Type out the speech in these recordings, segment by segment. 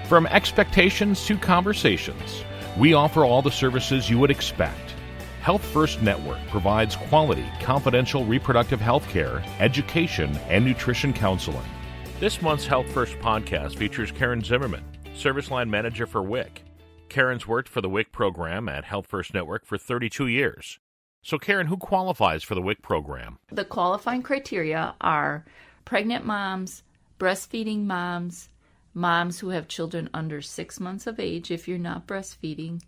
From expectations to conversations, we offer all the services you would expect. HealthFirst Network provides quality, confidential reproductive health care, education, and nutrition counseling. This month's HealthFirst podcast features Karen Zimmerman, Service Line Manager for WIC. Karen's worked for the WIC program at HealthFirst Network for 32 years. So Karen, who qualifies for the WIC program? The qualifying criteria are pregnant moms, breastfeeding moms, moms who have children under 6 months of age if you're not breastfeeding,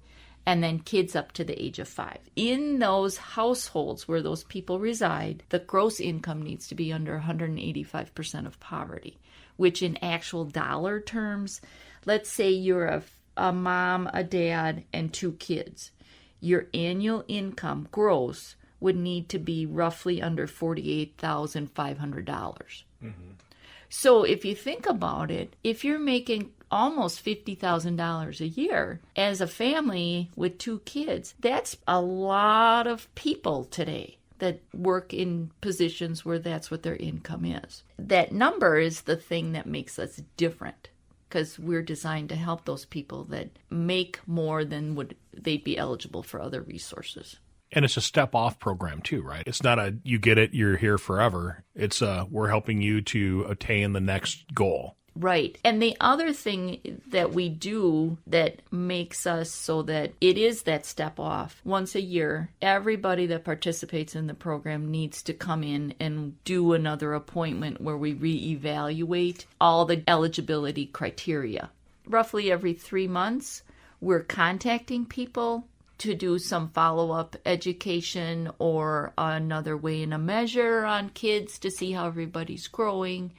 and then kids up to the age of 5. In those households where those people reside, the gross income needs to be under 185% of poverty, which in actual dollar terms, let's say you're a mom, a dad, and 2 kids. Your annual income, gross, would need to be roughly under $48,500. Mm-hmm. So if you think about it, if you're making almost $50,000 a year as a family with 2 kids, that's a lot of people today that work in positions where that's what their income is. That number is the thing that makes us different, because we're designed to help those people that make more than would they'd be eligible for other resources. And it's a step-off program too, right? It's not a, you get it, you're here forever. It's we're helping you to attain the next goal. Right. And the other thing that we do that makes us so that it is that step off, once a year, everybody that participates in the program needs to come in and do another appointment where we reevaluate all the eligibility criteria. Roughly every 3 months, we're contacting people to do some follow-up education or another way in a measure on kids to see how everybody's growing.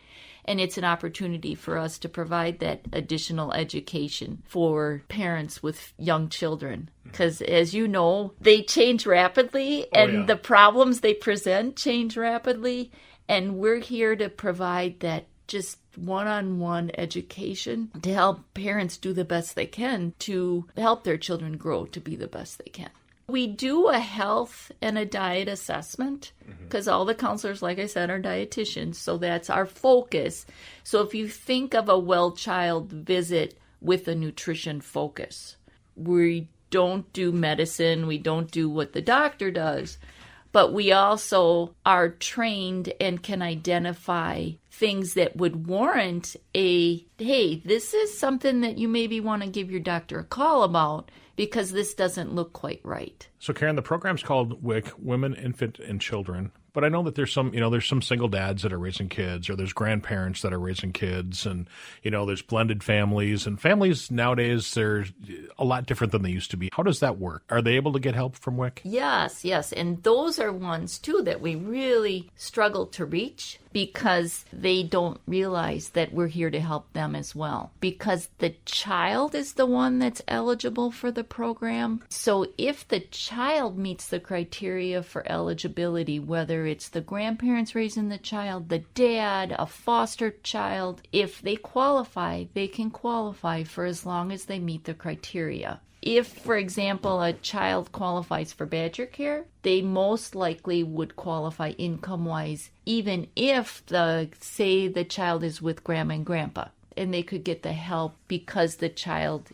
And it's an opportunity for us to provide that additional education for parents with young children. Because as you know, they change rapidly and the problems they present change rapidly. And we're here to provide that just one-on-one education to help parents do the best they can to help their children grow to be the best they can. We do a health and a diet assessment because all the counselors, like I said, are dietitians, so that's our focus. So if you think of a well-child visit with a nutrition focus, we don't do medicine, we don't do what the doctor does, but we also are trained and can identify things that would warrant hey, this is something that you maybe want to give your doctor a call about because this doesn't look quite right. So Karen, the program's called WIC, Women, Infant, and Children. But I know that there's some single dads that are raising kids, or there's grandparents that are raising kids, and, there's blended families. And families nowadays, they're a lot different than they used to be. How does that work? Are they able to get help from WIC? Yes. And those are ones, too, that we really struggle to reach because they don't realize that we're here to help them as well. Because the child is the one that's eligible for the program. So if the child meets the criteria for eligibility, whether it's the grandparents raising the child, the dad, a foster child, if they qualify, they can qualify for as long as they meet the criteria. If, for example, a child qualifies for Badger Care, they most likely would qualify income-wise, even if the child is with grandma and grandpa, and they could get the help because the child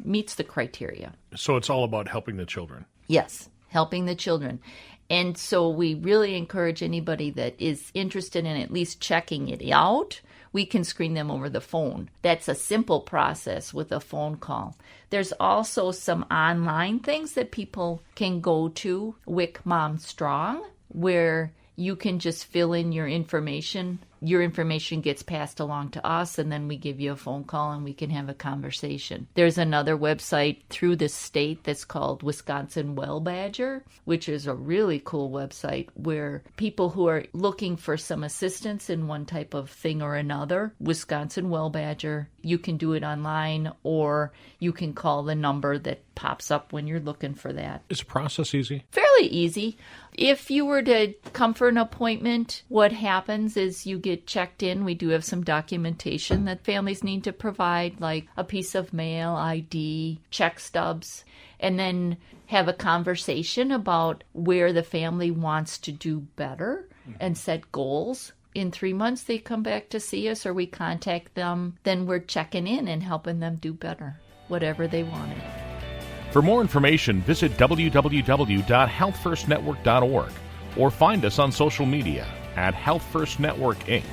meets the criteria. So it's all about helping the children. Yes, helping the children. And so we really encourage anybody that is interested in at least checking it out. We can screen them over the phone. That's a simple process with a phone call. There's also some online things that people can go to, WIC Mom Strong, where you can just fill in your information. Your information gets passed along to us, and then we give you a phone call and we can have a conversation. There's another website through the state that's called Wisconsin Well Badger, which is a really cool website where people who are looking for some assistance in one type of thing or another, Wisconsin Well Badger, you can do it online or you can call the number that pops up when you're looking for that. Is the process easy? Fairly easy. If you were to come for an appointment, what happens is you get checked in. We do have some documentation that families need to provide, like a piece of mail, ID, check stubs, and then have a conversation about where the family wants to do better and set goals. in 3 months they come back to see us or we contact them, then we're checking in and helping them do better, whatever they wanted. For more information, visit www.healthfirstnetwork.org or find us on social media at HealthFirst Network, Inc.